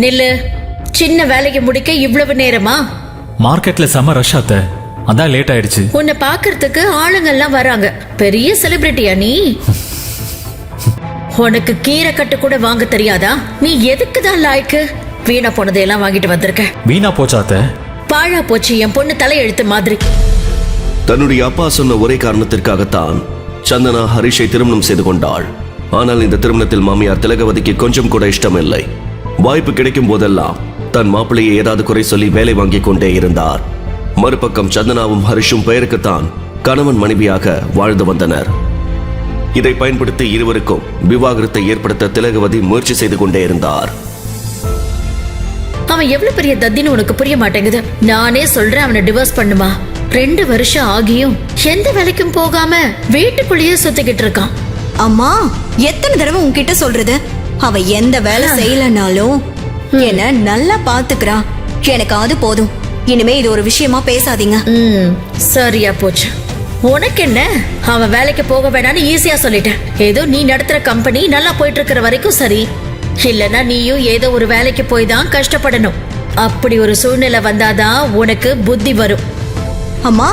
நில்லு. சின்ன வேலைக்கு முடிக்க இவ்வளவு நேரமா? மார்க்கெட்ல செம ரஷ் ஆத்த, அதான் லேட் ஆயிடுச்சு. உன்னை பாக்குறதுக்கு ஆளுங்கெல்லாம் வராங்க. பெரிய செலிபிரிட்டியா நீ? உனக்கு கீரை கட்டு கூட வாங்க தெரியாதா? நீ எதுக்குதான் லாய்க்கு? வீணா போனதையெல்லாம் வாங்கிட்டு வந்திருக்க. வீணா போச்சாத்த? பாழா போச்சு என் பொண்ணு தலையெழுத்து மாதிரி. தன்னுடைய அப்பா சொன்ன ஒரே காரணத்திற்காகத்தான் சந்தனா ஹரிஷை திருமணம் செய்து கொண்டாள். ஆனால் இந்த திருமணத்தில் மாமியார் திலகவதிக்கு கொஞ்சம் கூட இஷ்டமில்லை. வாய்ப்பு கிடைக்கும் போதெல்லாம் தன் மாப்பிள்ளையை ஏதாவது குறை சொல்லி வேலை வாங்கிக் கொண்டே இருந்தார். மறுபக்கம் சந்தனாவும் ஹரிஷும் பெயருக்குத்தான் கணவன் மனைவியாக வாழ்ந்து வந்தனர். இதை பயன்படுத்தி இருவருக்கும் விவாகரத்தை ஏற்படுத்த திலகவதி முயற்சி செய்து கொண்டே இருந்தார். அவன் எவ்வளவு பெரிய தத்தின்னு உனக்கு புரிய மாட்டேங்குது. நானே சொல்றேன் அவனை டிவோர்ஸ் பண்ணுமா. 2 வருஷம் ஆகியும் எந்த வேலைக்கும் போகாம வீட்டுக்குள்ளேயே சுத்திக்கிட்டு இருக்கான். அம்மா, எத்தனை தடவை உன்கிட்ட சொல்றது? அவ எந்த வேலை செய்யலனாலும் என்ன நல்லா பாத்துக்கிறா. எனக்கு அது போதும். இனிமே இது ஒரு விஷயமா பேசாதீங்க. சரியா போச்சு. உனக்கு என்ன? அவன் வேலைக்கு போக வேணான்னு ஈஸியா சொல்லிட்டேன். ஏதோ நீ நடத்துற கம்பெனி நல்லா போயிட்டு இருக்கிற வரைக்கும் சரி. இல்லனா நீயும் ஏதோ ஒரு வேலைக்கு போய் தான் கஷ்டப்படணும். அப்படி ஒரு சூழ்நிலை வந்தாதான் உனக்கு புத்தி வரும். அம்மா,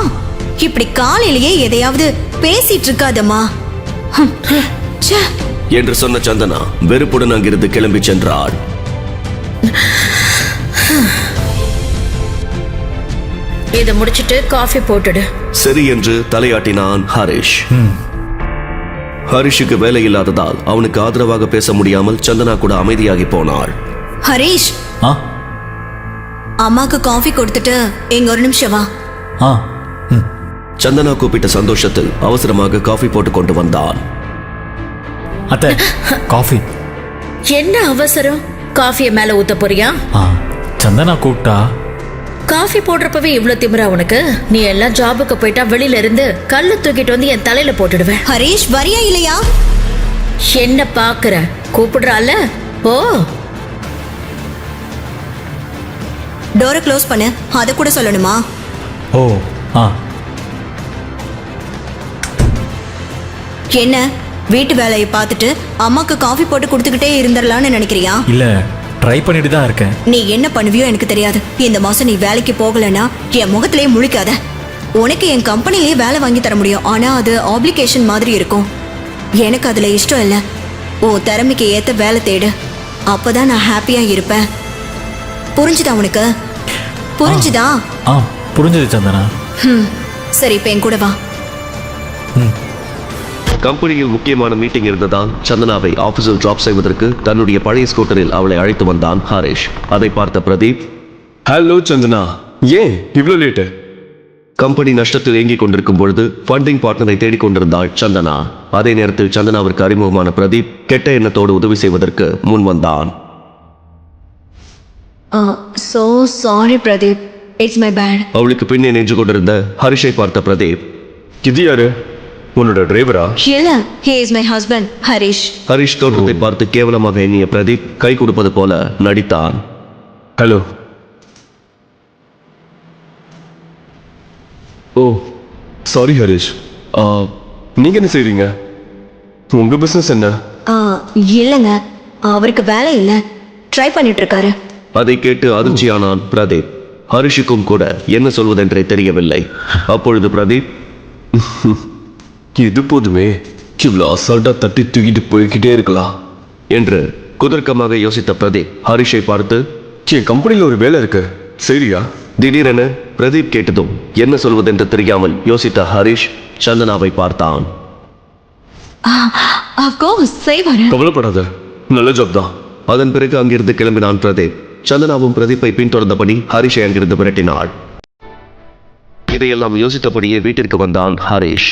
இப்படி காலையிலேயே எதையாவது பேசிட்டு இருக்காதம்மா என்று சொன்ன சந்தனா வெறுப்புடன் அங்கிருந்து கிளம்பி சென்றாள். இதை முடிச்சிட்டு காஃபி போட்டுடு. சரி என்று தலையாட்டினான் ஹரிஷ். ஹரிஷுக்கு வேலை இல்லாததால் அவனுக்கு ஆதரவாக பேச முடியாமல் சந்தனா கூட அமைதியாகி போனாள். ஹரிஷ், அம்மாக்கு காஃபி கொடுத்துட்டு எங்க ஒரு நிமிஷம் வா. சந்தனா கூப்பிட்ட சந்தோஷத்தில் அவசரமாக காஃபி போட்டு கொண்டு வந்தான். அத்தை, காஃபி. என்ன அவசரம்? காஃபியை மேல ஊத்த போறியா? சந்தனா கூப்பிட்டா. காஃபி போடுறப்பவே இவ்வளவு திமிரா உனக்கு? நீ எல்லாம் ஜாபுக்கு போயிட்டா வெளியில இருந்து கல்லு தூக்கிட்டு வந்து என் தலையில போட்டுடுவேன். ஹரிஷ், வரியா இல்லையா? என்ன பாக்குற? கூப்பிடுறால? ஓ, டோரை க்ளோஸ் பண்ணு. அத கூட சொல்லணுமா? ஓ, என்ன வீட்டு வேலையை பார்த்துட்டு அம்மாக்கு காஃபி போட்டு கொடுத்துக்கிட்டே இருந்துடலான்னு நினைக்கிறியா? இல்ல, ட்ரை பண்ணிட்டு தான் இருக்கேன். நீ என்ன பண்ணுவியோ எனக்கு தெரியாது. இந்த மாசம் நீ வேலைக்கு போகலன்னா என் முகத்திலேயே முழிக்காத. உனக்கு என் கம்பெனிலேயே வேலை வாங்கி தர முடியும். ஆனா அது ஆப்ளிகேஷன் மாதிரி இருக்கும். எனக்கு அதுல இஷ்டம் இல்லை. உன் திறமைக்கு ஏத்த வேலை தேடு. அப்பதான் நான் ஹாப்பியா இருப்பேன். புரிஞ்சுதா உனக்கு? புரிஞ்சுதா? புரிஞ்சது சந்தனா. சரி, இப்ப என் கூட வா. கம்பெனியில் முக்கியமான மீட்டிங் இருந்ததால் சந்தனாவை ஆபீஸில் டிராப் செய்வதற்கு தன்னுடைய பழைய ஸ்கூட்டரில் அவளை அழைத்து வந்தான் ஹரிஷ். அதை பார்த்த பிரதீப், ஹலோ சந்தனா, ஏன் இவ்வளவு லேட்டு? கம்பெனி நஷ்டத்தில் இயங்கிக் கொண்டிருக்கும் பொழுது ஃபண்டிங் பார்ட்னரை தேடிக்கொண்டிருந்தாள் சந்தனா. அதே நேரத்தில் சந்தனாவிற்கு அறிமுகமான பிரதீப் கெட்ட எண்ணத்தோடு உதவி செய்வதற்கு முன் வந்தான். So sorry Pradeep, it's my bad. அவளுக்கு பின்னே நின்று கொண்டிருந்த ஹரிஷை பார்த்த பிரதீப், இது யாரு? உன்னோட டிரைவரா? இல்ல, he is my husband, Harish. Harish தோற்றத்தை பார்த்து கேவலமாக எண்ணிய பிரதீப் கை கொடுப்பது போல நடித்தான். ஹலோ. ஓ, சாரி ஹரிஷ். நீங்க என்ன செய்றீங்க? உங்க பிசினஸ் என்ன? இல்லங்க, அவருக்கு வேலை இல்ல, ட்ரை பண்ணிட்டு இருக்காரு. அதை கேட்டு அதிர்ச்சியானான் பிரதீப். ஹரிஷுக்கும் கூட என்ன சொல்வதென்றே தெரியவில்லை. அப்பொழுது பிரதீப், இது போதுமே, இவ்வளோ அசால்ட்டா தட்டி தூக்கிட்டு போய்கிட்டே இருக்கலாம் என்று குதர்க்கமாக யோசித்த பிரதீப் ஹரிஷை பார்த்து, என் கம்பெனியில் ஒரு வேலை இருக்கு, சரியா? திடீரென பிரதீப் கேட்டதும் என்ன சொல்வதென்று தெரியாமல் யோசித்த ஹரிஷ் சந்தனாவை பார்த்தான். கவலைப்படாத, நல்ல ஜாப் தான். அதன் பிறகு அங்கிருந்து கிளம்பினான் பிரதீப். சந்தனாவும் பிரதீப்பை பின்தொடர்ந்தபடி ஹரிஷை அங்கிருந்து விரட்டினாள். இதையெல்லாம் யோசித்தபடியே வீட்டிற்கு வந்தான் ஹரிஷ்.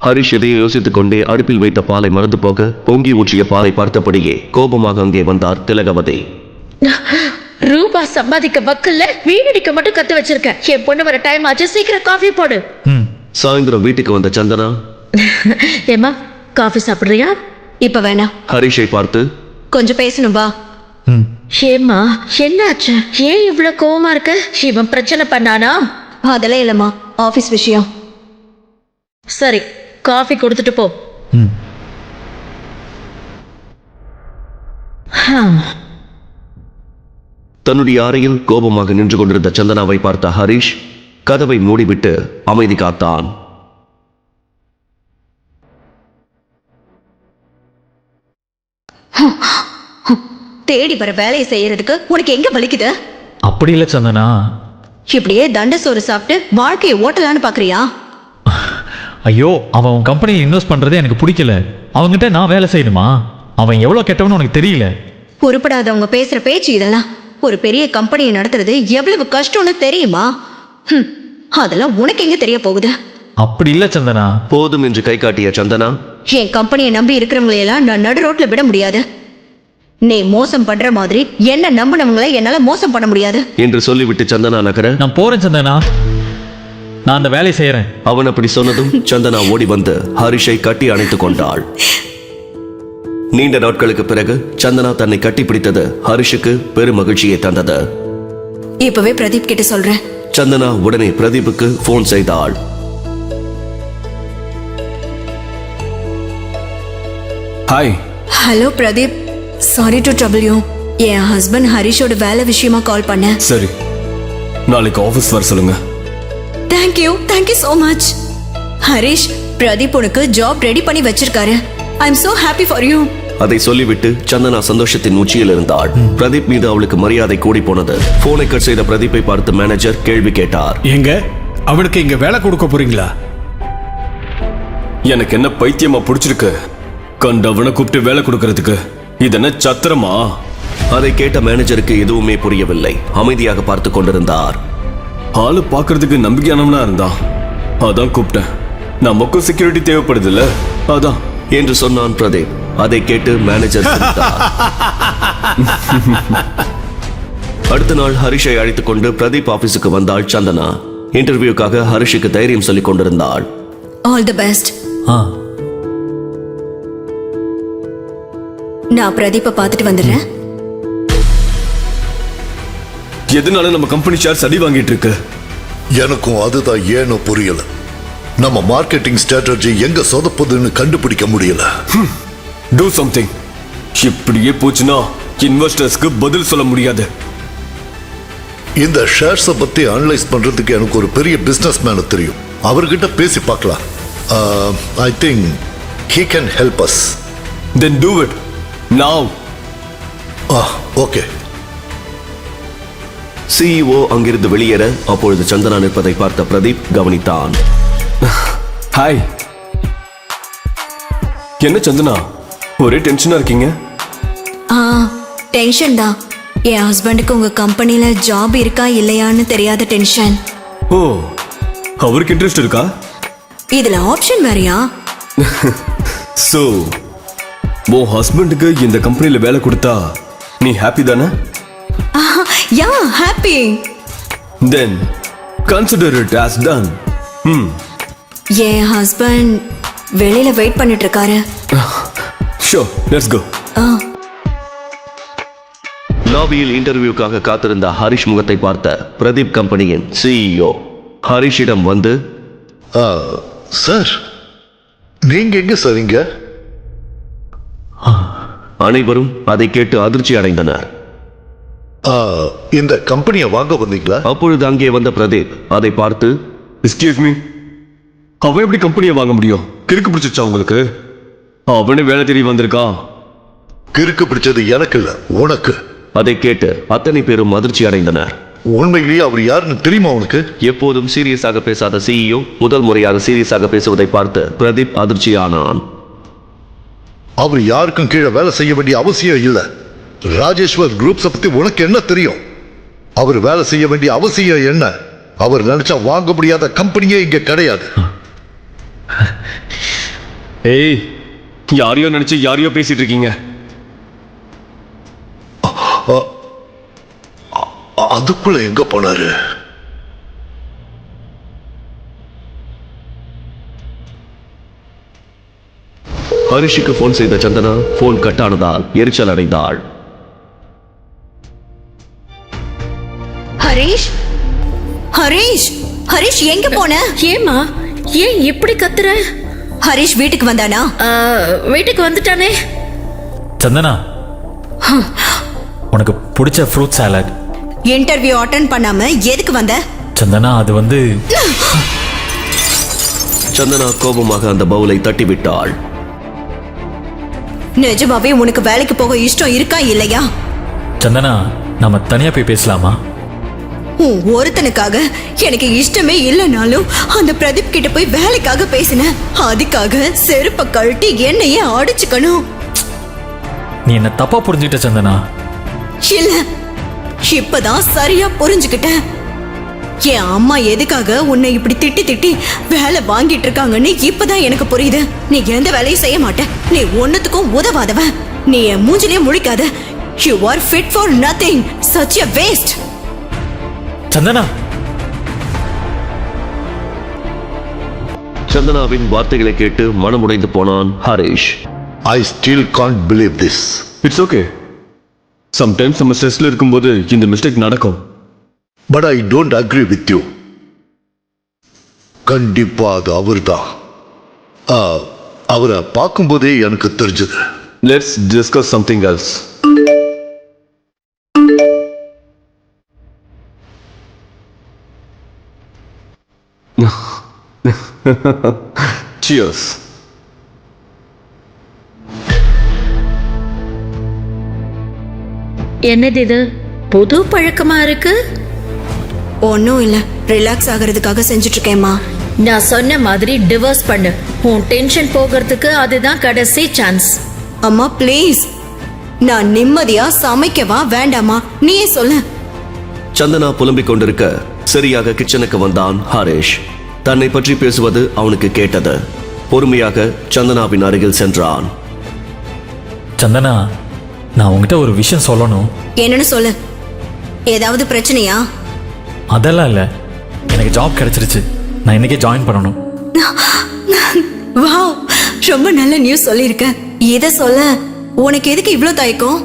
ஹரிஷ் இதையை யோசித்துக் கொண்டே அடுப்பில் வைத்த பாலை மறந்து போக பொங்கி ஊற்றிய பாலை பார்த்தபடியே கோபமாக அங்கே வந்தார் திலகவதி. ரூபா சம்பாதிக்க வக்கல்ல வீணடிக்க மட்டும் கத்து வச்சிருக்க. என் பொண்ணு வர டைம் ஆச்சு, சீக்கிரம் காஃபி போடு. சாயந்தரம் வீட்டுக்கு வந்த சந்தனா, ஏமா காஃபி சாப்பிடுறியா? இப்ப வேணாம். ஹரிஷை பார்த்து, கொஞ்சம் பேசணும் வா. ஏமா என்னாச்சு? ஏன் இவ்வளவு கோவமா இருக்க? இவன் பிரச்சனை பண்ணானா? அதெல்லாம் இல்லம்மா, ஆபீஸ் விஷயம். சரி, காஃபி கொடுத்துட்டு போ. தன்னுடைய அறையில் கோபமாக நின்று கொண்டிருந்த சந்தனாவை பார்த்த ஹரிஷ் கதவை மூடிவிட்டு அமைதி காத்தான். தேடி வர வேலையை செய்யறதுக்கு உனக்கு எங்க வலிக்குது? அப்படி இல்லை சந்தனா. இப்படியே தண்ட சோறு சாப்பிட்டு வாழ்க்கையை ஓட்டலான்னு பாக்குறியா? ஐயோ, அவன் உன் கம்பெனியில் இன்வெஸ்ட் பண்ணுறதே எனக்கு பிடிக்கல. அவங்ககிட்ட நான் வேலை செய்யணுமா? அவன் எவ்வளோ கெட்டவனு உனக்கு தெரியல. பொறுப்படாதவங்க பேசுற பேச்சு இதெல்லாம். ஒரு பெரிய கம்பெனியை நடத்துறது எவ்வளவு கஷ்டம்னு தெரியுமா? அதெல்லாம் உனக்கு எங்க தெரிய போகுது? அப்படி இல்லை சந்தனா. போதும் என்று கை காட்டிய சந்தனா, என் கம்பெனியை நம்பி இருக்கிறவங்களையெல்லாம் நான் நடு ரோட்ல விட முடியாது. நீ மோசம் பண்ற மாதிரி என்ன நம்பினவங்களை என்னால மோசம் பண்ண முடியாது என்று சொல்லிவிட்டு சந்தனா நகர, நான் போறேன் சந்தனா, நான் அந்த வேலையை செய்யறேன். அவன் அப்படி சொன்னதும் சந்தனா ஓடி வந்து ஹரிஷை கட்டி அணைத்துக் கொண்டாள். நீண்ட நாட்களுக்கு பிறகு சந்தனா தன்னை கட்டி பிடித்தது ஹரிஷுக்கு பெரும் மகிழ்ச்சியை தந்தது. இப்பவே பிரதீப் கிட்ட சொல்றேன். சந்தனா உடனே பிரதீப்புக்கு போன் செய்தாள். Hi. Hello Pradeep, sorry to trouble you. என் ஹஸ்பண்ட் ஹரிஷோட வேலை விஷயமா கால் பண்ணேன். சரி, நாளைக்கு ஆஃபீஸ் வர சொல்லுங்க. Thank you so much. Harish, Pradeep உனக்கு ஜாப் ரெடி பண்ணி வச்சிருக்காரு. I am so happy for you. அதை சொல்லிவிட்டு சந்தனா சந்தோஷத்தின் உச்சியில் இருந்தாள். பிரதீப் மீது அவளுக்கு மரியாதை கூடி போனது. போனை கட் செய்த பிரதீப்பை பார்த்து மேனேஜர் கேள்வி கேட்டார். எங்க அவனுக்கு இங்க வேலை கொடுக்க போறீங்களா? எனக்கு என்ன பைத்தியமா பிடிச்சிருக்கு? கண்டவனை கூப்பிட்டு வேலை கொடுக்கறதுக்கு இது என்ன சத்திரமா? அதை கேட்ட மேனேஜருக்கு எதுவுமே புரியவில்லை. அமைதியாக பார்த்து கொண்டிருந்தார். ஆளு பாக்குறதுக்கு நம்பிக்கையானவனா இருந்தான், அதான் கூப்பிட்டேன். நமக்கும் செக்யூரிட்டி தேவைப்படுதுல்ல, அதான் என்று சொன்னான் பிரதீப். அதை கேட்டு மேனேஜர் சிரித்தார். அடுத்த நாள் ஹரிஷை அழைத்துக் கொண்டு பிரதீப் ஆபீஸுக்கு வந்தாள் சந்தனா. இன்டர்வியூக்காக ஹரிஷுக்கு தைரியம் சொல்லிக் கொண்டிருந்தாள். All the best. நான் பிரதீப்பை பார்த்துட்டு வந்துடுறேன். எதனால நம்ம கம்பெனி ஷேர் அடி வாங்கிட்டு இருக்கு? எனக்கும் அதுதான் ஏனோ புரியல. நம்ம மார்க்கெட்டிங் ஸ்ட்ராட்டஜி எங்க சொதப்புதுன்னு கண்டுபிடிக்க முடியல. Do something. இப்படியே போச்சுன்னா இன்வெஸ்டர்ஸ்க்கு பதில் சொல்ல முடியாது. இந்த ஷேர்ஸை பத்தி அனலைஸ் பண்றதுக்கு எனக்கு ஒரு பெரிய பிசினஸ் மேன தெரியும். அவர்கிட்ட பேசி பார்க்கலாம். I think he can help us. Then do it now. Okay. CEO அங்கிருந்து வெளியேற அப்பொழுது சந்தனா நிற்பதை பார்த்த பிரதீப் கவனித்தான். ஹாய். என்ன சந்தனா, ஒரே டென்ஷனா இருக்கீங்க? டென்ஷன் தான். என் ஹஸ்பண்டுக்கு உங்க கம்பெனில ஜாப் இருக்கா இல்லையான்னு தெரியாத டென்ஷன். ஓ, அவருக்கு இன்ட்ரெஸ்ட் இருக்கா? இதுல ஆப்ஷன் வேறயா? சோ உன் ஹஸ்பண்டுக்கு இந்த கம்பெனில வேலை கொடுத்தா நீ ஹாப்பி தானே? Yeah, happy. Then consider it as done. என் ஹஸ்பண்ட் வெளியில வெயிட் பண்ணிட்டு இருக்காரு. Sure, let's go. லாபியில் இன்டர்வியூக்காக காத்திருந்த ஹரிஷ் முகத்தை பார்த்த பிரதீப் கம்பெனியின் சிஇஓ ஹரிஷிடம் வந்து, சார், நீங்க எங்க சரிங்க? அனைவரும் அதை கேட்டு அதிர்ச்சி அடைந்தனர். இந்த கம்பெனியை வாங்க வந்தீங்களா? அப்பொழுது அங்கே வந்த பிரதீப் அதை பார்த்து, Excuse me. அவன் எப்படி கம்பெனியை வாங்க முடியும்? கிறுக்கு பிடிச்சிச்சா உங்களுக்கு? அவனே வேலை தேடி வந்திருக்கான். கிறுக்கு பிடிச்சது எனக்கு இல்ல, உனக்கு. அதை கேட்டு அத்தனை பேரும் அதிர்ச்சி அடைந்தனர். உண்மையிலேயே அவர் யாருன்னு தெரியுமா உனக்கு? எப்போதும் சீரியஸாக பேசாத சிஇஓ முதல் முறையாக சீரியஸாக பேசுவதை பார்த்து பிரதீப் அதிர்ச்சியானான். அவர் யாருக்கும் கீழே வேலை செய்ய வேண்டிய அவசியம் இல்லை. ராஜேஸ்வர் குரூப்ஸை பத்தி உனக்கு என்ன தெரியும்? அவர் வேலை செய்ய வேண்டிய அவசியம் என்ன? அவர் நினைச்சா வாங்க முடியாத கம்பெனியே இங்க கிடையாது. ஏய், யாரையோ நினைச்சு யாரையோ பேசிட்டு இருக்கீங்க. அதுக்குள்ள எங்க போனாரு? ஹரிஷுக்கு போன் செய்த சந்தனா போன் கட் ஆனதால் எரிச்சல் அடைந்தாள். ஹரிஷ், ஹரிஷ், ஹரிஷ் எங்க போன? ஏமா, ஏன் இப்படி கத்துற? ஹரிஷ் வீட்டுக்கு வந்தானா? வீட்டுக்கு வந்துட்டானே. சந்தனா, உனக்கு பிடிச்ச ஃப்ரூட் சாலட் இன்டர்வியூ அட்டென்ட் பண்ணாம எதுக்கு வந்த? சந்தனா அது வந்து சந்தனா கோபமாக அந்த பவுலை தட்டிவிட்டாள். நிஜமாவே உனக்கு வேலைக்கு போக இஷ்டம் இருக்கா இல்லையா? சந்தனா நம்ம தனியா போய் பேசலாமா? உன் ஒருத்தனுக்காக எனக்கு இஷ்டமே இல்லைனாலும் அந்த பிரதீப் கிட்ட போய் வேலைக்காக பேசினேன். அதுக்காக செருப்ப கழட்டி என்னையே அடிச்சுக்கணும். நீ என்ன தப்பா புரிஞ்சுக்கிட்ட சந்தனா. இல்ல, இப்பதான் சரியா புரிஞ்சுக்கிட்டேன். என் அம்மா எதுக்காக உன்னை இப்படி திட்டி திட்டி வேலை வாங்கிட்டு இருக்காங்கன்னு இப்பதான் எனக்கு புரியுது. நீ எந்த வேலையும் செய்ய மாட்ட, நீ ஒன்னுத்துக்கும் உதவாதவன். நீ என் மூஞ்சிலே முழிக்காத. You are fit for nothing. Such a waste. Santhana சந்தனாவின் வார்த்தைகளை கேட்டு மனமுடைந்து போனான் Harish. I still can't believe this. It's okay. Sometimes நம்ம ஸ்ட்ரெஸ்ல இருக்கும்போது இந்த மிஸ்டேக் நடக்கும். But I don't agree with you. கண்டிப்பா அது அவர்தான். அவரை பார்க்கும்போதே எனக்கு தெரிஞ்சது. Let's discuss something else. Cheers. என்னது இது புது பழக்கமா இருக்கு? ஒன்னும் இல்ல, ரிலாக்ஸ் ஆகிறதுக்காக செஞ்சுட்டு இருக்கேம்மா. நான் சொன்ன மாதிரி டிவோர்ஸ் பண்ணு. உன் டென்ஷன் போகிறதுக்கு அதுதான் கடைசி சான்ஸ். அம்மா ப்ளீஸ், நான் நிம்மதியா சமைக்கவா வேண்டாமா நீயே சொல்ல. சந்தனா புலம்பிக் கொண்டிருக்க சரியாக கிச்சனுக்கு வந்தான் ஹரிஷ். தன்னை பற்றி பேசுவது அவனுக்கு கேட்டது. பொறுமையாக சந்தனாவின் அருகில் சென்றான். சந்தனா நான் உங்ககிட்ட ஒரு விஷயம் சொல்லணும். என்னன்னு சொல்லு. ஏதாவது பிரச்சனையா? அதெல்லாம் இல்லை, எனக்கு ஜாப் கிடைச்சிருச்சு. நான் இன்னைக்கே ஜாயின் பண்ணணும். வாவ், ரொம்ப நல்ல நியூஸ் சொல்லியிருக்க. இத சொல்ல உனக்கு எதுக்கு இவ்ளோ தயக்கம்?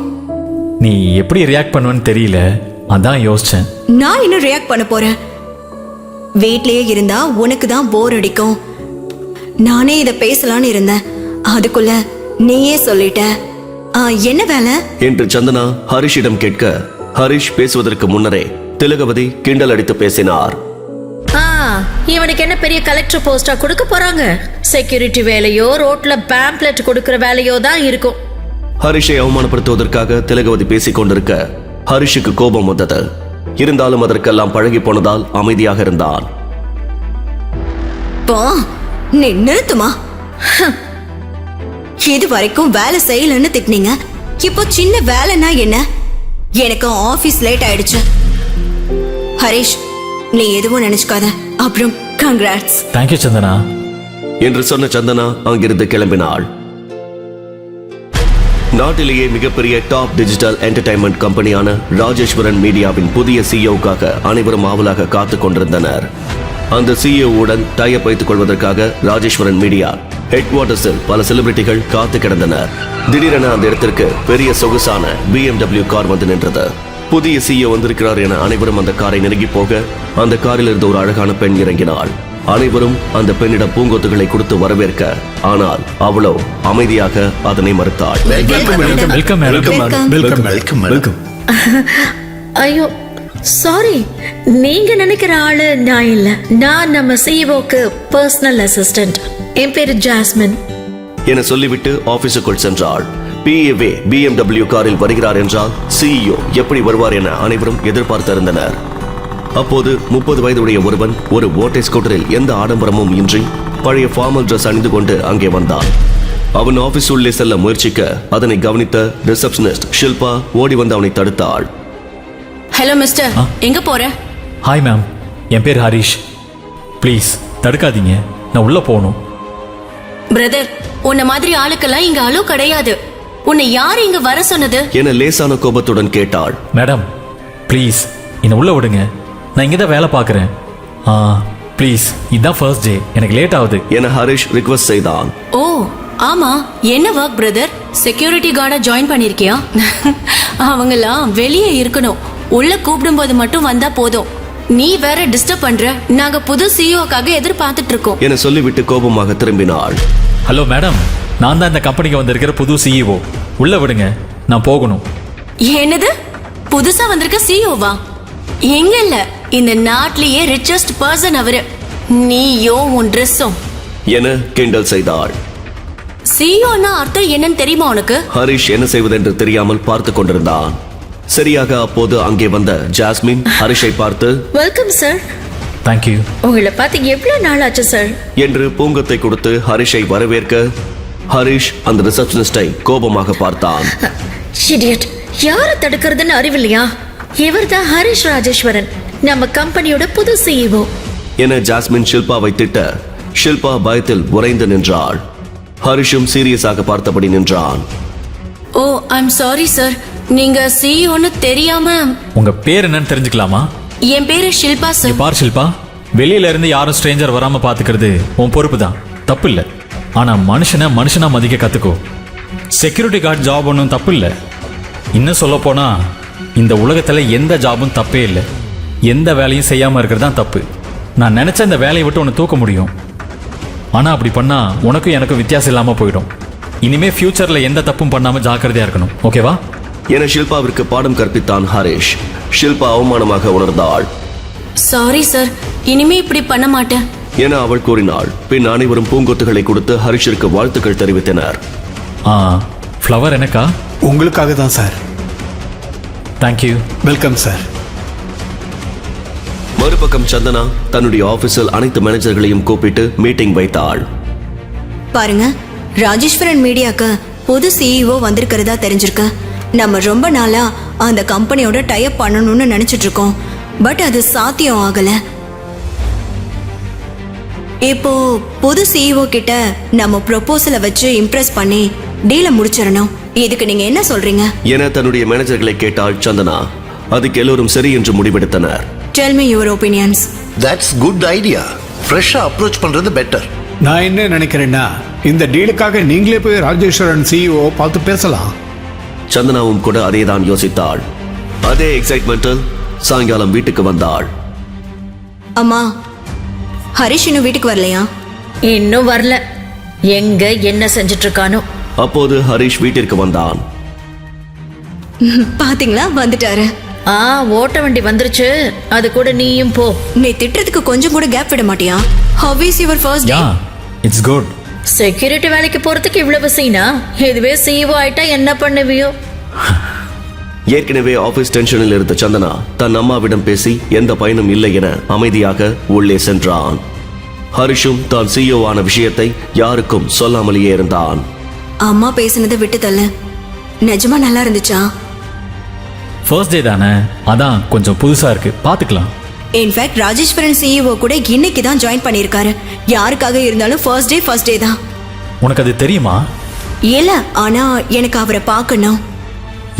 நீ எப்படி ரியாக்ட் பண்ணுவேன்னு தெரியல, அதான் யோசிச்சேன். நான் இன்னும் ரியாக்ட் பண்ண போறேன். வீட்லயே இருந்தா உனக்கு தான் போர் அடிக்கும். நானே இத பேசலான்னு இருந்தேன், அதுக்குள்ள நீயே சொல்லிட்ட. என்ன வேலை என்று சந்தனா ஹரிஷிடம் கேட்க, ஹரிஷ் பேசுவதற்கு முன்னரே திலகவதி கிண்டல் அடித்து பேசினார். இவனுக்கு என்ன பெரிய கலெக்டர் போஸ்டா கொடுக்க போறாங்க? செக்யூரிட்டி வேலையோ ரோட்ல பேம்ப்ளெட் கொடுக்கிற வேலையோ தான் இருக்கும். ஹரிஷை அவமானப்படுத்துவதற்காக திலகவதி பேசிக் கொண்டிருக்க ஹரிஷுக்கு கோபம் வந்தது. இருந்தாலும் அதற்கெல்லாம் பழகி போனதால் அமைதியாக இருந்தான். நீ நிறுத்துமா? இது வரைக்கும் வேலை செய்யலன்னு திட்டினீங்க, இப்போ சின்ன வேலைன்னா என்ன? எனக்கு ஆபீஸ் லேட் ஆயிடுச்சு. ஹரிஷ், நீ எதுவும் நினைச்சுக்காத. அப்புறம் கங்க்ராட்ஸ். தேங்க்யூ சந்தனா என்று சொன்ன சந்தனா அங்கிருந்து கிளம்பினாள். நாட்டிலேயே மிகப்பெரிய டாப் டிஜிட்டல் என்டர்டைன்மெண்ட் கம்பெனியான ராஜேஸ்வரன் மீடியாவின் புதிய சிஇஓக்காக அனைவரும் ஆவலாக காத்துக் கொண்டிருந்தனர். அந்த சிஇஓவுடன் டைப் வைத்துக் கொள்வதற்காக ராஜேஸ்வரன் மீடியா ஹெட் குவார்ட்டர்ஸில் பல செலிபிரிட்டிகள் காத்து கிடந்தனர். திடீரென அந்த இடத்திற்கு பெரிய சொகுசான BMW கார் வந்து நின்றது. புதிய சிஇஓ வந்திருக்கிறார் என அனைவரும் அந்த காரை நெருங்கி போக அந்த காரில் இருந்து ஒரு அழகான பெண் இறங்கினாள். அனைவரும் அந்த பெண்ணிடம் பூங்கொத்துகளை கொடுத்து வரவேற்க, ஆனால் அவளோ அமைதியாக அதனை மறுத்தாள். வெல்கம். ஐயோ சாரி, நீங்க நினைக்கிற ஆளு நான் இல்ல. நான் நம்ம சிஇஓக்கு பர்சனல் அசிஸ்டன்ட். என் பேரு ஜாஸ்மின் என சொல்லிவிட்டு ஆபீஸுக்குள் சென்றாள். PA BMW காரில் வருகிறார் என்றால் சிஇஓ எப்படி வருவார் என அனைவரும் எதிர்பார்த்திருந்தனர். அப்போது 30 வயதுடைய ஒருவன் ஒரு ஓட்டை ஸ்கூட்டரில் எந்த ஆடம்பரமும் இன்றி பழைய ஃபார்மல் ட்ரெஸ் அணிந்து கொண்டு அங்கே வந்தான். அவன் ஆபீஸ் உள்ளே செல்ல முயற்சிக்க அதனை கவனித்த ரிசப்ஷனிஸ்ட் ஷில்பா ஓடி வந்து அவனை தடுத்தாள். ஹலோ மிஸ்டர், எங்க போற? ஹாய் மேம், என் பேர் ஹரிஷ். ப்ளீஸ் தடுக்காதீங்க, நான் உள்ள போகணும். பிரதர், உன்ன மாதிரி ஆளுக்கெல்லாம் இங்க அலோ கிடையாது. உன்னை யார் இங்க வர சொன்னது என லேசான கோபத்துடன் கேட்டாள். மேடம் ப்ளீஸ் என்னை உள்ள விடுங்க, நான் இங்கே தான் வேலை பார்க்குறேன். ப்ளீஸ், இதுதான் ஃபர்ஸ்ட் டே, எனக்கு லேட் ஆகுது என ஹரிஷ் ரிக்வெஸ்ட் செய்தான். ஓ ஆமா, என்ன ஒர்க் பிரதர்? செக்யூரிட்டி கார்டா ஜாயின் பண்ணிருக்கியா? அவங்கெல்லாம் வெளியே இருக்கணும், உள்ள கூப்பிடும் போது மட்டும் வந்தா போதும். நீ வேற டிஸ்டர்ப் பண்ற. நாங்க புது சிஇஓக்காக எதிர்பார்த்துட்டு இருக்கோம் என சொல்லிவிட்டு கோபமாக திரும்பினாள். ஹலோ மேடம், நான் தான் இந்த கம்பெனிக்கு வந்திருக்கிற புது சிஇஓ. உள்ள விடுங்க, நான் போகணும். என்னது, புதுசா வந்திருக்க சிஇஓவா? எங்க இல்ல இந்த நாட்டிலேயே ரிச்சஸ்ட் பர்சன் அவரு. நீயோ உன் ட்ரெஸ்ஸும். என கிண்டல் செய்தாள். சியோன்னா அர்த்தம் என்னன்னு தெரியுமா உனக்கு? ஹரிஷ் என்ன செய்வதென்று தெரியாமல் பார்த்து கொண்டிருந்தான். சரியாக அப்போது அங்கே வந்த ஜாஸ்மின் ஹரிஷை பார்த்து வெல்கம் சார். தேங்க்யூ. உங்களை பார்த்து எவ்வளவு நாள் ஆச்சு சார் என்று பூங்கத்தை கொடுத்து ஹரிஷை வரவேற்க ஹரிஷ் அந்த ரிசப்ஷனிஸ்டை கோபமாக பார்த்தான். இடியட், யாரை தடுக்கிறதுன்னு அறிவில்லையா? இவர்தான் ஹரிஷ் ராஜேஸ்வரன், நம்ம கம்பெனியோட புது சிஇஓ என ஜாஸ்மின் ஷில்பாவை திட்ட ஷில்பா பயத்தில் உறைந்து நின்றாள். ஹரிஷும் சீரியஸாக பார்த்தபடி நின்றான். ஓ ஐம் சாரி சார், நீங்க சியோன்னு தெரியாம. உங்க பேர் என்னன்னு தெரிஞ்சுக்கலாமா? என் பேரு ஷில்பா இங்க சார். பார் ஷில்பா, வெளியில இருந்து யாரும் ஸ்ட்ரேஞ்சர் வராம பாத்துக்கிறது உன் பொறுப்பு தான், தப்பு இல்ல. ஆனா மனுஷனை மனுஷனா மதிக்க கத்துக்கோ. செக்யூரிட்டி கார்டு ஜாப் ஒன்றும் தப்பு இல்லை. இன்னும் சொல்ல போனா இந்த உலகத்துல எந்த ஜாபும் தப்பே இல்லை. எந்த வேலையும் செய்யாம இருக்கிறது தான் தப்பு. நான் நினைச்ச இந்த வேலையை விட்டு உன்னை தூக்க முடியும். ஆனா அப்படி பண்ணா உனக்கும் எனக்கும் வித்தியாசம் இல்லாம போயிடும். இனிமே ஃபியூச்சர்ல எந்த தப்பும் பண்ணாம ஜாக்கிரதையா இருக்கணும், ஓகேவா? என ஷில்பாவிற்கு பாடம் கற்பித்தான் ஹரிஷ். ஷில்பா அவமானமாக உணர்ந்தாள். சாரி சார், இனிமே இப்படி பண்ண மாட்டேன் என அவள் கூறினாள். பின் அனைவரும் பூங்கொத்துகளை கொடுத்து ஹரிஷிற்கு வாழ்த்துக்கள் தெரிவித்தனர். ஃப்ளவர் எனக்கா? உங்களுக்காக தான் சார். தேங்க்யூ. Welcome sir. மறுபக்கம் சந்தனா தன்னுடைய ஆபீஸில் அனைத்து மேனேஜர்களையும் கூப்பிட்டு மீட்டிங் வைத்தாள். பாருங்க, ராஜேஸ்வரன் மீடியாக்கு புது சிஇஓ வந்திருக்கிறதா தெரிஞ்சிருக்கு. நம்ம ரொம்ப நாளா அந்த கம்பெனியோட டைப் பண்ணணும்னு நினைச்சிட்டு இருக்கோம். பட் அது சாத்தியம் ஆகல. இப்போ புது சிஇஓ கிட்ட நம்ம ப்ரொபோசலை வச்சு இம்ப்ரெஸ் பண்ணி டீலை முடிச்சிடணும். இதுக்கு நீங்க என்ன சொல்றீங்க? என தன்னுடைய மேனேஜர்களை கேட்டாள் சந்தனா. அதுக்கு எல்லோரும் சரி என்று முடிவெடுத்தனர். Tell me your opinions. That's good idea. ஃப்ரெஷ்ஷா அப்ரோச் பண்றது பெட்டர். நான் என்ன நினைக்கிறேன்னா, இந்த டீலுக்காக நீங்களே போய் ராஜேஸ்வரன் சிஇஓ பார்த்து பேசலாம். சந்தனாவும் கூட அதேதான் யோசித்தாள். அதே எக்ஸைட்மெண்டில் சாயங்காலம் வீட்டுக்கு வந்தாள். அம்மா, ஹரிஷ் இன்னும் வீட்டுக்கு வரலையா? இன்னும் வரல. எங்க என்ன செஞ்சுட்டு இருக்கானோ. அப்போது ஹரிஷ் வீட்டிற்கு வந்தான். பாத்தீங்களா, வந்துட்டாரு. ஓட்ட வண்டி வந்துருச்சு, அது கூட நீயும் போ. நீ திட்டுறதுக்கு கொஞ்சம் கூட கேப் விட மாட்டியா? How is your first day? Yeah, it's good. Security வேலைக்கு போறதுக்கு இவ்வளவு சீனா? இதுவே சிஇஓ ஆயிட்டா என்ன பண்ணுவியோ? ஏற்கனவே ஆபீஸ் டென்ஷனில் இருந்த சந்தனா தன் அம்மாவிடம் பேசி எந்த பயனும் இல்லை என அமைதியாக உள்ளே சென்றான். ஹரிஷும் தான் சிஇஓ ஆன விஷயத்தை யாருக்கும் சொல்லாமலேயே இருந்தான். அம்மா பேசினதை விட்டு தள்ளு. நிஜமா நல்லா இருந்துச்சா? ஃபர்ஸ்ட் டே தானே, அதான் கொஞ்சம் புதுசா இருக்கு, பாத்துக்கலாம். இன்ஃபேக்ட் ராஜேஸ்வரன் சிஇஓ கூட இன்னைக்கு தான் ஜாயின் பண்ணியிருக்காரு. யாருக்காக இருந்தாலும் ஃபர்ஸ்ட் டே தான். உனக்கு அது தெரியுமா? இல்ல, ஆனா எனக்கு அவரை பார்க்கணும்.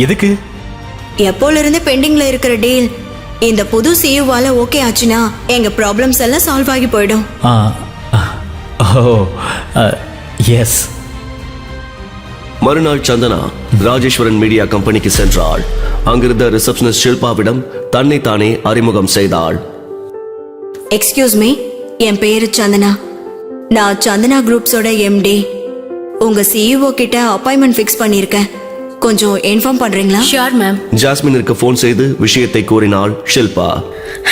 எதுக்கு? எப்போல இருந்து பெண்டிங்ல இருக்கிற டீல் இந்த புது சிஇஓவால ஓகே ஆச்சுன்னா எங்க ப்ராப்ளம்ஸ் எல்லாம் சால்வ் ஆகி போயிடும். எஸ். மறுநாள் சந்தனா ராஜேஸ்வரன் மீடியா கம்பெனிக்கு சென்றாள். அங்கிருந்த ரிசப்ஷனிஸ்ட் ஷில்பாவிடம் தன்னை தானே அறிமுகம் செய்தாள். எக்ஸ்கியூஸ் மீ, என் பேரு சந்தனா. நான் சந்தனா குரூப்ஸோட எம்டி. உங்க சிஇஓ கிட்ட அப்பாயின்மெண்ட் ஃபிக்ஸ் பண்ணியிருக்கேன். கொஞ்சம் இன்ஃபார்ம் பண்றீங்களா? Sure ma'am. ஜாஸ்மினிற்கு போன் செய்து விஷயத்தை கூறினாள் Shilpa.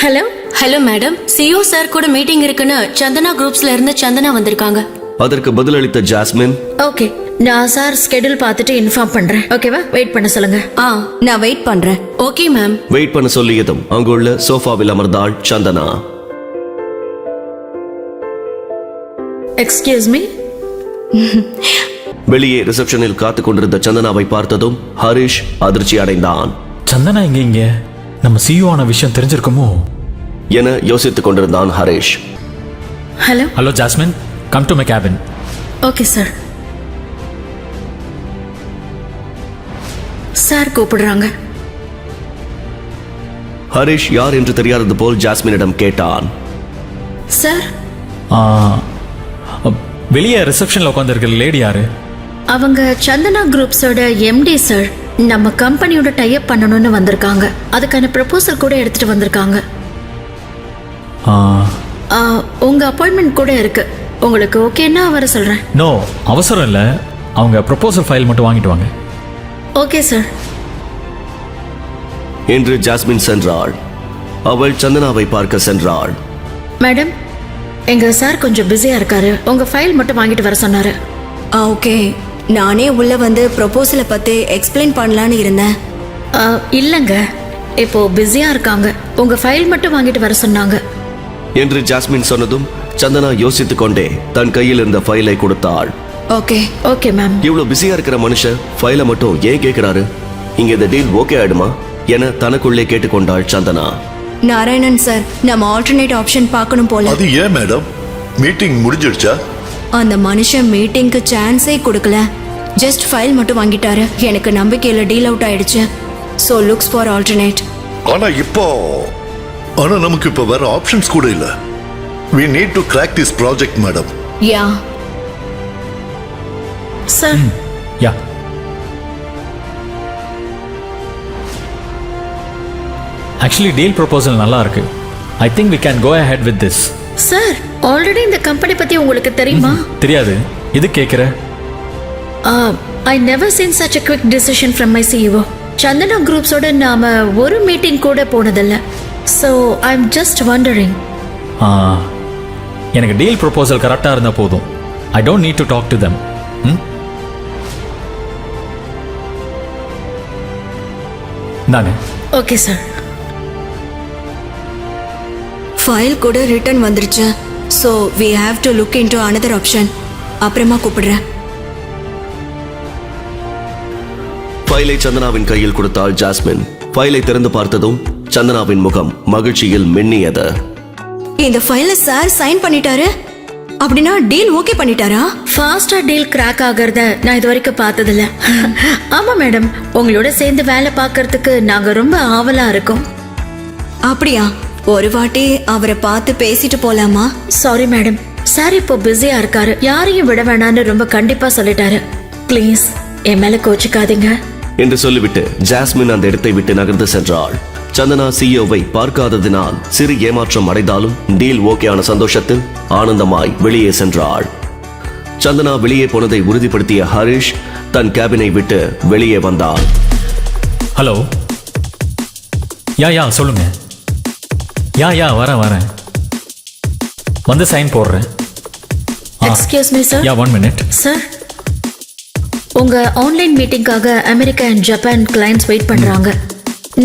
Hello. Hello madam, C O sir கூட மீட்டிங் இருக்குன்னு சந்தனா குரூப்ஸ்ல இருந்து சந்தனா வந்திருக்காங்க. அதற்கு பதிலளித்த ஜாஸ்மின், ஓகே, நான் சார் ஸ்கெடியூல் பார்த்துட்டு இன்ஃபார்ம் பண்றேன். ஓகேவா? வெயிட் பண்ண சொல்லுங்க. நான் வெயிட் பண்றேன். Okay ma'am. வெயிட் பண்ண சொல்லியதும் அங்குள்ள சோஃபாவில் அமர்ந்தாள் சந்தனா. Excuse me. வெளியே ரிசப்ஷனில் காத்துக் கொண்டிருந்த சந்தனாவை பார்த்ததும் ஹரிஷ் அதிர்ச்சி அடைந்தான். சந்தனா இங்க நம்ம சிஇஓ ஆன விஷயம் தெரிஞ்சிருக்குமோ என யோசித்துக் கொண்டிருந்தான் Harish. Hello. Hello jasmine, come to my cabin. Okay sir. Sir கூப்பிடுறாங்க. ஹரிஷ் யார் என்று தெரியாதது போல் ஜாஸ்மினிடம் கேட்டான். சார், வெளியே ரிசப்ஷன்ல உட்காந்துருக்கிற லேடி யாரு? அவங்க சந்தனா குரூப்ஸோட எம்டி சார். நம்ம கம்பெனியோட டைப் பண்ணணும்னு வந்திருக்காங்க. அதுக்கான ப்ரப்போசல் கூட எடுத்துட்டு வந்திருக்காங்க. உங்க அப்பாயின்மெண்ட் கூட இருக்கு. உங்களுக்கு ஓகேன்னா வர சொல்றேன். நோ, அவசரம் இல்லை. அவங்க ப்ரப்போசல் ஃபைல் மட்டும் வாங்கிட்டு வாங்க. Okay sir. என்று ஜாஸ்மின் சென்றாள். அவள் சந்தனாவை பார்க்க சென்றாள். மேடம், எங்க சார் கொஞ்சம் பிஸியா இருக்காரு. உங்க ஃபைல் மட்டும் வாங்கிட்டு வர சொன்னாரு. ஓகே, நானே உள்ள வந்து ப்ரொபோசலை பத்தி எக்ஸ்பிளைன் பண்ணலான்னு இருந்தேன். இல்லைங்க, இப்போ பிஸியா இருக்காங்க. உங்க ஃபைல் மட்டும் வாங்கிட்டு வர சொன்னாங்க என்று ஜாஸ்மின் சொன்னதும் சந்தனா யோசித்துக் கொண்டே தன் கையில் இருந்த ஃபைலை கொடுத்தாள். Okay okay ma'am. இவ்வளவு பிஸியா இருக்கிற மனுஷன் ஃபைலை மட்டும் ஏன் கேட்கிறாரு? இங்க இந்த டீல் ஓகே ஆயிடுமா என தனக்குள்ளே கேட்டுக்கொண்டாள் சந்தனா. நாராயணன் சார், நம்ம ஆல்டர்னேட் ஆப்ஷன் பார்க்கணும் போல. அது ஏன் மேடம்? மீட்டிங் முடிஞ்சிடுச்சா? அந்த மனுஷன் மீட்டிங்க்கு சான்ஸே கொடுக்கல. ஜஸ்ட் ஃபைல் மட்டும் வாங்கிட்டாரு. எனக்கு நம்பிக்கையில டீல் அவுட் ஆயிடுச்சு. So looks for alternate. ஆனா நமக்கு இப்போ வேற ஆப்ஷன்ஸ் கூட இல்ல. We need to crack this project, madam. Yeah sir, yeah, actually deal proposal நல்லா இருக்கு. I think we can go ahead with this. Sir, already இந்த கம்பெனி பத்தி உங்களுக்கு தெரியுமா? தெரியாது, இது கேட்குற. I never seen such a quick decision from my CEO. Chandana குரூப்ஸோட நாம ஒரு மீட்டிங் கூட போனதில்ல. So I am just wondering. எனக்கு டீல் ப்ரொபோசல் கரெக்டாக இருந்தால் போதும். I don't need to talk to them. தாங்க. Okay sir. ஃபைல் கூட ரிட்டர்ன் வந்துருச்சு. So we have to look into another option. அப்புறமா கூப்பிடுறேன். ஃபைலை சந்தனாவின் கையில் கொடுத்தாள் ஜாஸ்மின். ஃபைலை திறந்து பார்த்ததும் சந்தனாவின் முகம் மகிழ்ச்சியில் மின்னியது. இந்த ஃபைல சார் சைன் பண்ணிட்டாரு. அப்படின்னா டீல் ஓகே பண்ணிட்டாரா? ஃபாஸ்டா டீல் கிராக் ஆகிறத நான் இது வரைக்கும் பார்த்ததில்ல. ஆமா மேடம், உங்களோட சேர்ந்து வேலை பார்க்கறதுக்கு நாங்க ரொம்ப ஆவலா இருக்கோம். அப்படியா? ஒரு வாட்டி அவரை பார்த்து பேசிட்டு போலாமா? சாரி மேடம், சார் இப்போ பிஸியா இருக்காரு. யாரையும் விட வேணான்னு ரொம்ப கண்டிப்பா சொல்லிட்டாரு. ப்ளீஸ் என் மேல கோச்சிக்காதீங்க என்று சொல்லிவிட்டு ஜாஸ்மின் அந்த இடத்தை விட்டு நகர்ந்து சென்றாள். சந்தனா சிஇஓவை பார்க்காததினால் சிறு ஏமாற்றம் அடைந்தாலும் டீல் ஓகேயான சந்தோஷத்தில் ஆனந்தமாய் வெளியே சென்றாள். சந்தனா வெளியே போனதை உறுதிப்படுத்திய ஹரிஷ் தன் கேபினை விட்டு வெளியே வந்தான். ஹலோ. யா சொல்லுங்க. யா வரேன். வந்து சைன் போடுறேன். Excuse me sir. Yeah, 1 minute. Sir, உங்க ஆன்லைன் மீட்டிங்காக America and Japan clients wait பண்றாங்க.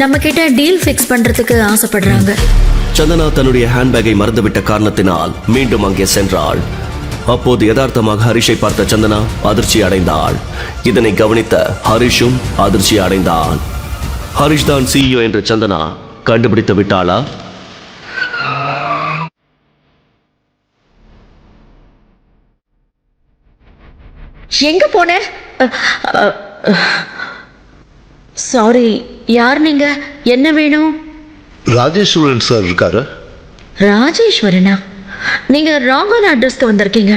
நம்ம கிட்ட டீல் ஃபிக்ஸ் பண்றதுக்கு ஆசைப்படுறாங்க. சந்தனா தன்னுடைய ஹேண்ட்பேக்கை மறந்துவிட்ட காரணத்தினால் மீண்டும் அங்கே சென்றாள். அப்போது யதார்த்தமாக ஹரிஷை பார்த்த சந்தனா அதிர்ச்சி அடைந்தாள். இதனை கவனித்த ஹரிஷும் அதிர்ச்சி அடைந்தான். ஹரிஷ் தான் சிஇஓ என்று சந்தனா கண்டுபிடித்து விட்டாளா? எங்க போன? சாரி, யார் நீங்க? என்ன வேணும்? ராஜேஸ்வரன் சார் இருக்காரு? ராஜேஸ்வரனா? நீங்க ராங்கான அட்ரஸ்க்கு வந்திருக்கீங்க.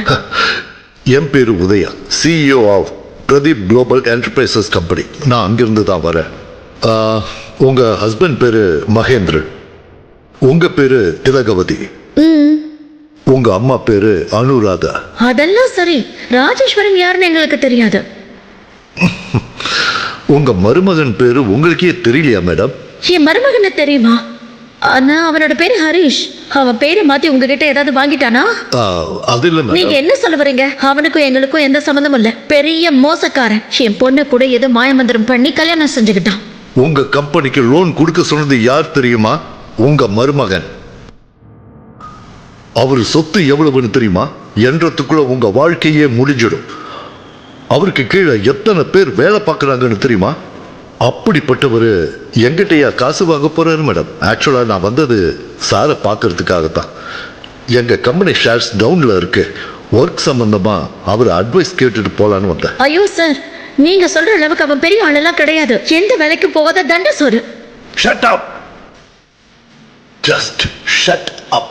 என் பேரு Udaya, CEO of Pradeep global enterprises company. நான் அங்கிருந்து தான் வரேன். உங்க ஹஸ்பண்ட் பேரு மகேந்திரன், உங்க பேரு திலகவதி, உங்க அம்மா பேரு அனுராதா. அதெல்லாம் சரி, ராஜேஸ்வரன் யாருன்னு எங்களுக்கு தெரியாது. உங்க மருமகன் பேரு உங்களுக்கே தெரியலையா மேடம்? என் மருமகனை தெரியுமா? ஆனா அவனோட பேரு ஹரிஷ். அவன் பேரை மாத்தி உங்ககிட்ட ஏதாவது வாங்கிட்டானா? அது இல்ல நீங்க மேடம். என்ன சொல்ல வரீங்க? அவனுக்கும் எங்களுக்கும் எந்த சம்மந்தமும் இல்ல. பெரிய மோசக்காரன். என் பொண்ணு கூட ஏதோ மாயமந்திரம் பண்ணி கல்யாணம் செஞ்சுக்கிட்டான். உங்க கம்பெனிக்கு லோன் கொடுக்க சொன்னது யார் தெரியுமா? உங்க மருமகன். அவர் சொத்து எவ்வளவுன்னு தெரியுமா? என்றதுக்குள்ள உங்க வாழ்க்கையே முடிஞ்சிடும். அவருக்கு கீழே எத்தனை பேர் வேலை பார்க்கறாங்கன்னு தெரியுமா? அப்படிப்பட்டவர் எங்கிட்டயா காசு வாங்க போறாரு மேடம். ஆக்சுவலா நான் வந்தது சாரை பார்க்கறதுக்காகத்தான். எங்க கம்பெனி ஷேர்ஸ் டவுன்ல இருக்கு. ஒர்க் சம்பந்தமா அவர் அட்வைஸ் கேட்டுட்டு போலான்னு வந்தேன். ஐயோ சார், நீங்க சொல்ற அளவுக்கு அவன் பெரிய ஆளெல்லாம் கிடையாது. எந்த வேலைக்கு போகாத தண்ட சோறு. Shut up. Just shut up.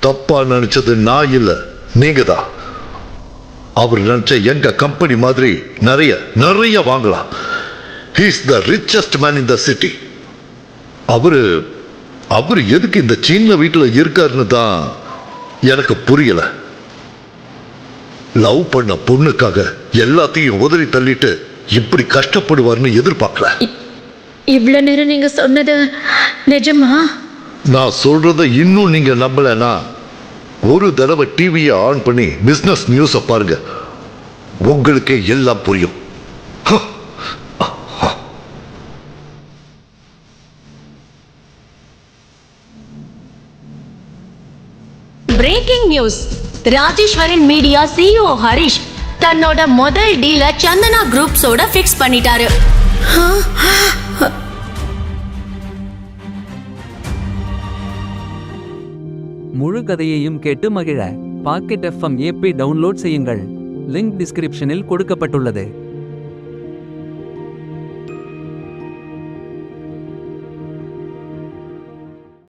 தப்பா நினைச்சது நான் இல்ல, நீங்க தான். அவர் நினைச்ச எங்க கம்பெனி மாதிரி நிறைய நிறைய வாங்கலாம். He is the richest man in the city. அவரு அவர் எதுக்கு இந்த சின்ன வீட்டுல இருக்காருன்னு தான் எனக்கு புரியல. லவ் பண்ண பொண்ணுக்காக எல்லாத்தையும் உதறி தள்ளிட்டு இப்படி கஷ்டப்படுவார்னு எதிர்பார்க்கல. இவ்வளவு நேரம் நீங்க சொன்னது நிஜமா? நான் சொல்றத இன்னும் நீங்க நம்பலனா ஒரு தடவை டிவியை ஆன் பண்ணி பிசினஸ் நியூஸை பாருங்க, உங்களுக்கே எல்லாம் புரியும். Breaking news. Rajeswaran media CEO Harish தன்னோட முதல் டீல சந்தனா குரூப்ஸோட ஃபிக்ஸ் பண்ணிட்டாரு. முழு கதையையும் கேட்டு மகிழ பாக்கெட் FM APP டவுன்லோட் செய்யுங்கள். லிங்க் டிஸ்கிரிப்ஷனில் கொடுக்கப்பட்டுள்ளது.